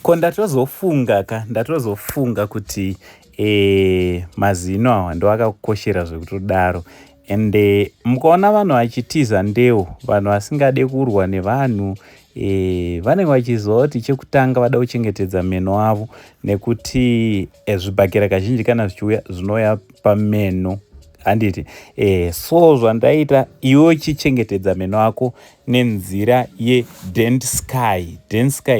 ko ndatozofunga kuti mazino awa ndo akakukoshera zvekutodaro. Ende mukaona vanhu vachitiza ndeu, vanhu vasingade kurwa nevanhu, vanenge vachiziva kuti chekutanga vada kuchengetedza meno avo, nekuti zvibhakera kazhinji kana zvichiuya zvinouya pameno handiti. So zvandaita iwe chichengetedza meno ako nenzira yeDentsky.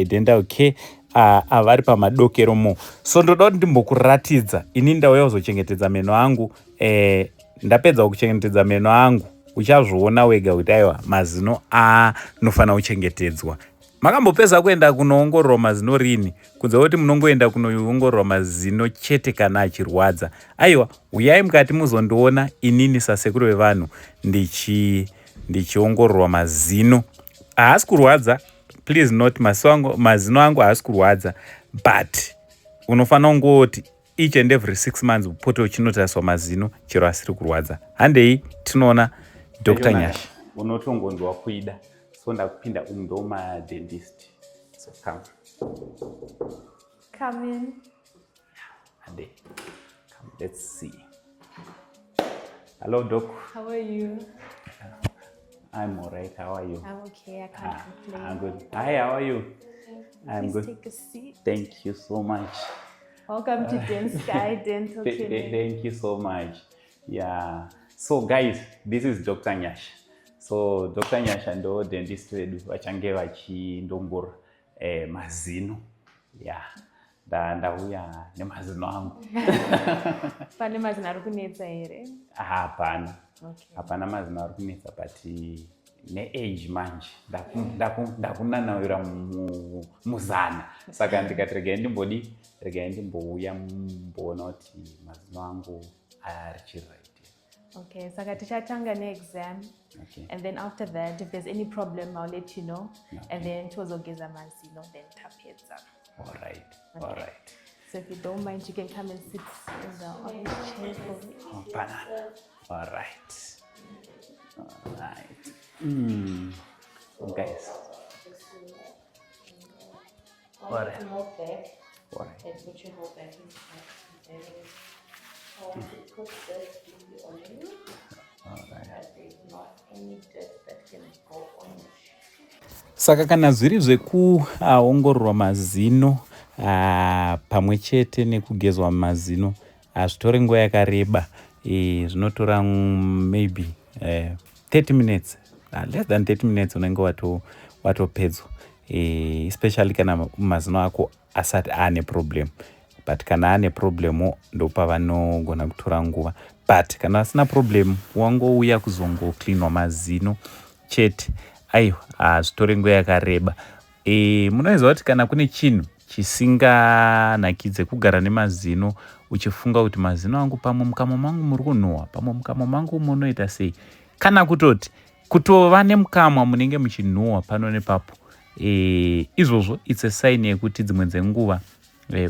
Denda okay. Avari PaMadokero mo. So ndoda kuti ndimbokuratidza ini ndauya kuzochengetedza meno angu. Ndapedza kuchengetedza meno angu uchazviona wega kuti aiwa mazino anofanira kuchengetedzwa. Makambopedza kuenda kunoongororwa mazino rini? Kunze kuti munongoenda kunoongororwa mazino chete kana achirwadza. Aiwa, uyai mukati muzondiona inini sasekuru vevanhu ndichiongororwa mazino. Haasi kurwadza, please note, mazino angu haasi kurwadza, but unofanira kungoti each and every 6 months upote uchinotariswa mazino chero asiri kurwadza. Handei tinoona Dr. Nyashi. Unotongonzwa kuida. So ndakupinda dentist. So come. Come in. Handei. Come, let's see. Hello, Doc. How are you? I'm all right. How are you? I'm okay. I can't complain. I'm good. Hi, how are you? I'm good. Take a seat. Thank you so much. Welcome to Dentsky Dental Clinic. Thank you so much. Yeah. So guys, this is Dr. Nyash. So Dr. Nyash and the dentist wedu vachange vachindongora mazino. Yeah. Ndauya nemazino angu. Pane mazino ari kunetsa here? Hapana. Okay. Hapana mazino ari kunetsa, but ne-age manje ndakunanavira muzana. Saka ndikati regai ndimbouya mumboona kuti mazino angu arichiri right. Okay, saka tichatanga ne-exam. Okay. And then after that, if there's any problem, I'll let you know. Okay. And then tozogeza mazino, then tapedza. All right. Okay. All right. So if you don't mind, you can come and sit in the office chair for me. Oh, pana. All right. All right. So guys. All right. All right. Put your whole back in. Saka kana zviri zvekuongororwa mazino pamwe chete nekugezwa mazino hazvitori nguva yakareba. Zvinotora maybe 30 minutes, less than 30 minutes unenge watopedzwa, especially kana mazino ako asati ane problem. But kana ane problemo ndopavanogona kutora nguva. But kana asina problem wangouya kuzongoklinwa mazino chete, aiwa hazvitori nguva yakareba. Munoziva kuti kana kune chinhu chisinganakidze kugara nemazino uchifunga kuti mazino angu pamwe mukanwa mangu muri kunhuhwa, pamwe mukanwa mangu munoita sei, kana kutoti kutova nemukamwa munenge muchinhuhwa pano nepapo, izvozvo it's a sign yekuti dzimwe dzenguva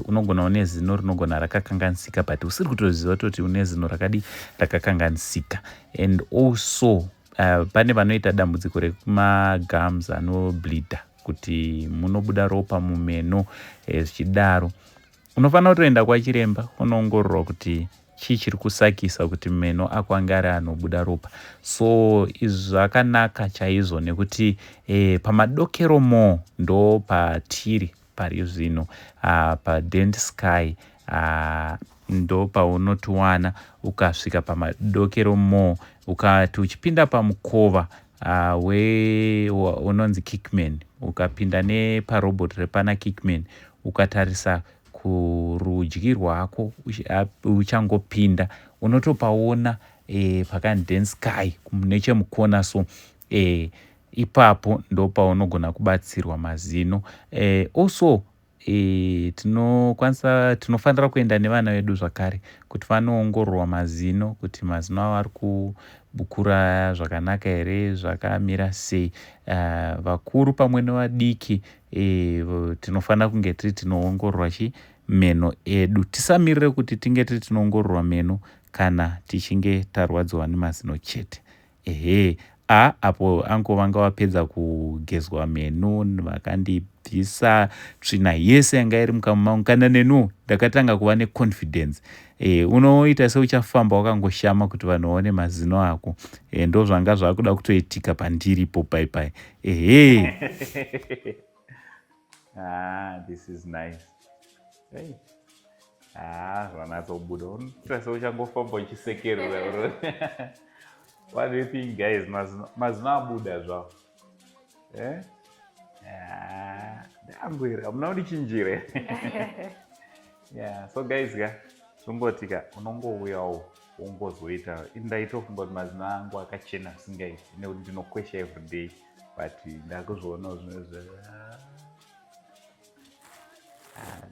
unogona une zino rinogona rakakanganisika, but usiri kutoziva kuti une zino rakakanganisika. And also pane vanoita dambudziko rekumagums anobleeda, kuti munobuda ropa mumeno, zvichidaro unofanira kutoenda kwachiremba unoongororwa kuti chii chiri kusakisa kuti meno ako ange ari anobuda ropa. So izvi zvakanaka chaizvo nekuti PaMadokero mo ndo patiri pari zvino, paDentsky ndo paunotiwana. Ukasvika PaMadokero mo ukati uchipinda pamukova unonzi Kickman, ukapinda neparobot repana Kickman ukatarisa kurudyi rwako uchangopinda unotopaona pakani Dentsky nechemukona. So ipapo ndo paunogona kubatsirwa mazino. Also tinofanira kuenda nevana vedu zvakare kuti vanoongororwa mazino, kuti mazino avo ari kubukura zvakanaka here, zvakamira sei. Vakuru pamwe nevadiki tinofanira kunge tiri tinoongororwa meno edu. Tisamirire kuti tinge tiri tinoongororwa meno kana tichinge tarwadziwa nemazino chete. Apo ango vanga vapedza kugezwa meno vakandibvisa inobvisa tsvina yese yanga iri mukanwa mangu. Kana nenuwo ndakatanga kuva neconfidence. Unoita seuchafamba wakangoshama kuti vanhu vaone mazino ako. Ndo zvanga zvakuda kutoitika pandiri ipo pai. This is nice. Hey. Zvanatsobuda. Unoita seuchangofamba uchisekerera. What do you think, guys? Mazino abuda zvavo. Ndangwira muna udichinjire. So guys, zvombotika unongouyawo wongozoita. Ndaitofunga kuti mazino angu akachena singaiti nekuti ndinokwesha everyday, but ndakuzviona zvinezve.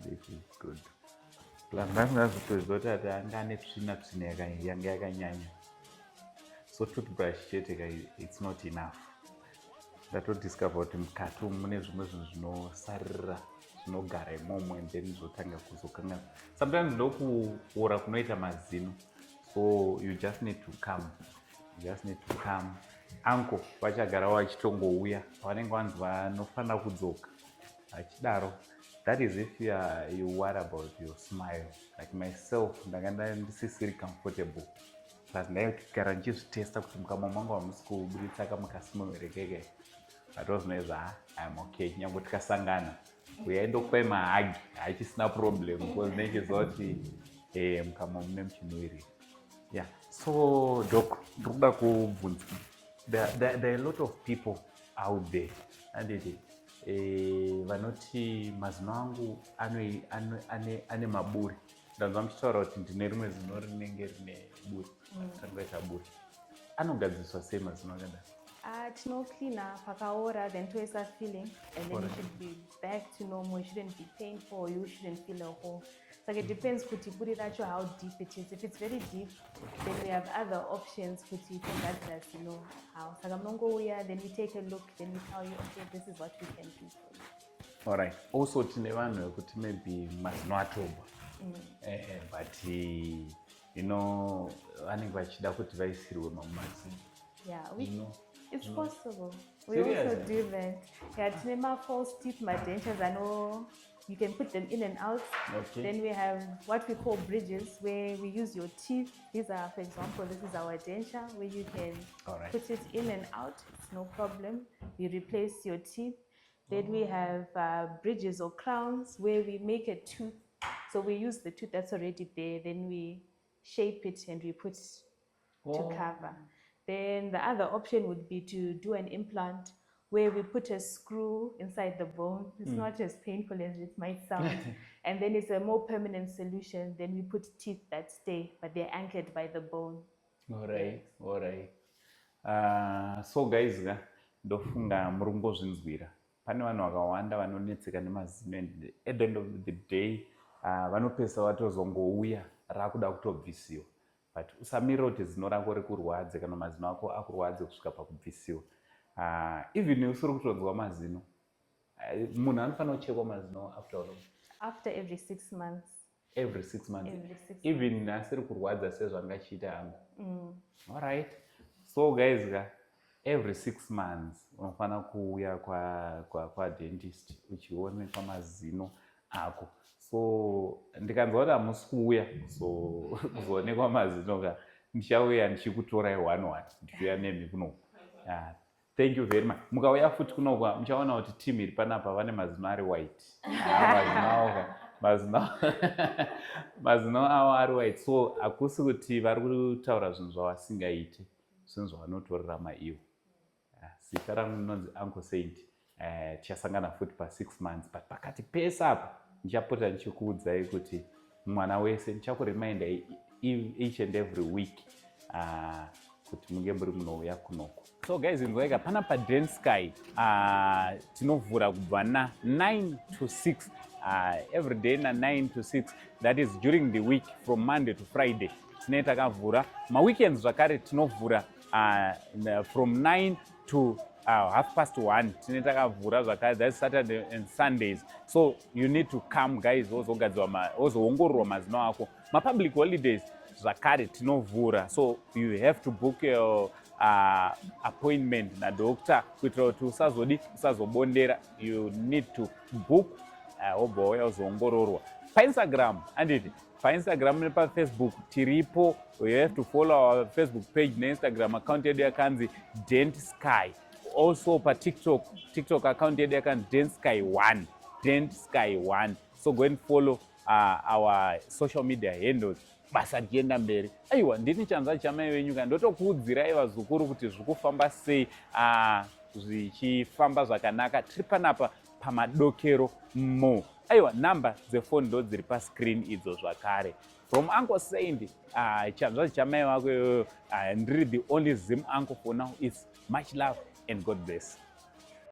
This is good. Ndazvitoziva kuti ati anga ane tsvina yanga yakanyanya. So toothbrush chete it's not enough. Ndatodiscover kuti mukati mune zvimwe zvinhu zvinosarira zvinogara imomo and then zvotanga kuzokanga. Sometimes ndokuora kunoita mazino. So you just need to come. Uncle vachagara vachitongouya pavanenge vanzi vanofanira kudzoka achidaro. That is if you worry about your smile. Like myself, ndanga ndisisiri comfortable. Plus ndaigara ndichizvitesta kuti mukamwa mangu hamusi kubuditsa kamukasimwerekeke. But wasinoizva I'm okay. Nyange tikasangana uyaindokupai mahagi hachisina problem because nechiziva kuti mukamwa mune muchinuiri. So Doc, ndikuda kubvunza. There are a lot of people out there. Vanoti mazino angu ane maburi. Ndanzwa muchitaura kuti ndine rimwe zino rinenge rine buri. Tangoita buri. Anogadziriswa sei mazino akadaro? Tinocleana pakaora, then toisa filling, and then you should be back to normal. It shouldn't be painful. You shouldn't feel a hole. So it depends kuti buri racho how deep it is. If it's very deep, then we have other options kuti you can get how. Saka munongouya, then we take a look, then we tell you, okay, this is what we can do for you. Alright. Also tine vanhu vekuti maybe mazino atoba. But vanenge vachida kuti vaisirwe mamwe mazino. It's possible. We also do that. Tinema false teeth madentures. I know you can put them in and out. Okay. Then we have what we call bridges, where we use your teeth. These are, for example, this is our denture, where you can put it in and out. It's no problem. We replace your teeth. Then we have bridges or crowns, where we make a tooth. So we use the tooth that's already there. Then we shape it and we put to cover. Then the other option would be to do an implant where we put a screw inside the bone. It's not as painful as it might sound. And then it's a more permanent solution. Then we put teeth that stay, but they're anchored by the bone. Alright. So guys, ndofunga murungozvinzwira. Pane vanhu vakawanda vanonetseka nemazino and at the end of the day vanopesa vatozongouya rakuda kutobvisiwa. But usamirira kuti zino rako rikurwadze kana mazino ako akurwadze kusvika pakubvisiwa. Even usiri kutonzwa mazino, munhu anofanira kuchekwa mazino after every 6 months. Every 6 months. Every 6 months. Even asiri kurwadza sezvangachiita hangu. Alright. So guys, every 6 months unofanira kuuya kwa dentist uchionekwa mazino ako. So ndikanzwa kuti hamusi kuuya kuzoonekwa mazino ndichauya ndichikutorai 1-1 ndichiuya nemi kunoku. Thank you very much. Mukauya futi kunoku muchaona kuti team iri panapa vane mazino ari white. Mazino avo ari white. So hakusi kuti vari kutaura zvinhu zvavasingaiti, zvinhu zvavanotorera maivo. Zita rangu rinonzi Uncle Saint. Tichasangana futi pa6 months, but pakati pese apa ndichapota ndichikuudzai kuti mwana wese ndichakuremind each and every week kuti munge muri munouya kunoku. So guys, inzwaika panapa Dentsky tinovhura kubva na9 to 6 every day na9 to 6. That is during the week from Monday to Friday. Tine takavhura maweekends zvakare tinovhura from 9 to 1:30 tine takavhura zvakare, that's Saturday and Sundays. So you need to come guys, ozoongororwa mazino ako. Public holidays zvakare tinovhura, so you have to book appointment nadoctor kuitira kuti usazobondera. You need to book wobva wauya uzoongororwa. PaInstagram handiti PaInstagram nepaFacebook tiripo. You have to follow our Facebook page neInstagram account yedu yakanzi Dentsky. Also TikTok account yedu yakanzi Dentsky1. So go and follow our social media handles. Basa richienda mberi. Aiwa, ndini chanza chamai wenyu kana ndotokuudzirai vazukuru kuti zviri kufamba sei, zvichifamba zvakanaka. Tiri panapa PaMadokero Mo. Aiwa, namba dzefoni ndo dziri pascreen idzo zvakare. From Uncle Saint, chanza chamai wako ndiri the only Zim uncle for now. It's much love and God bless.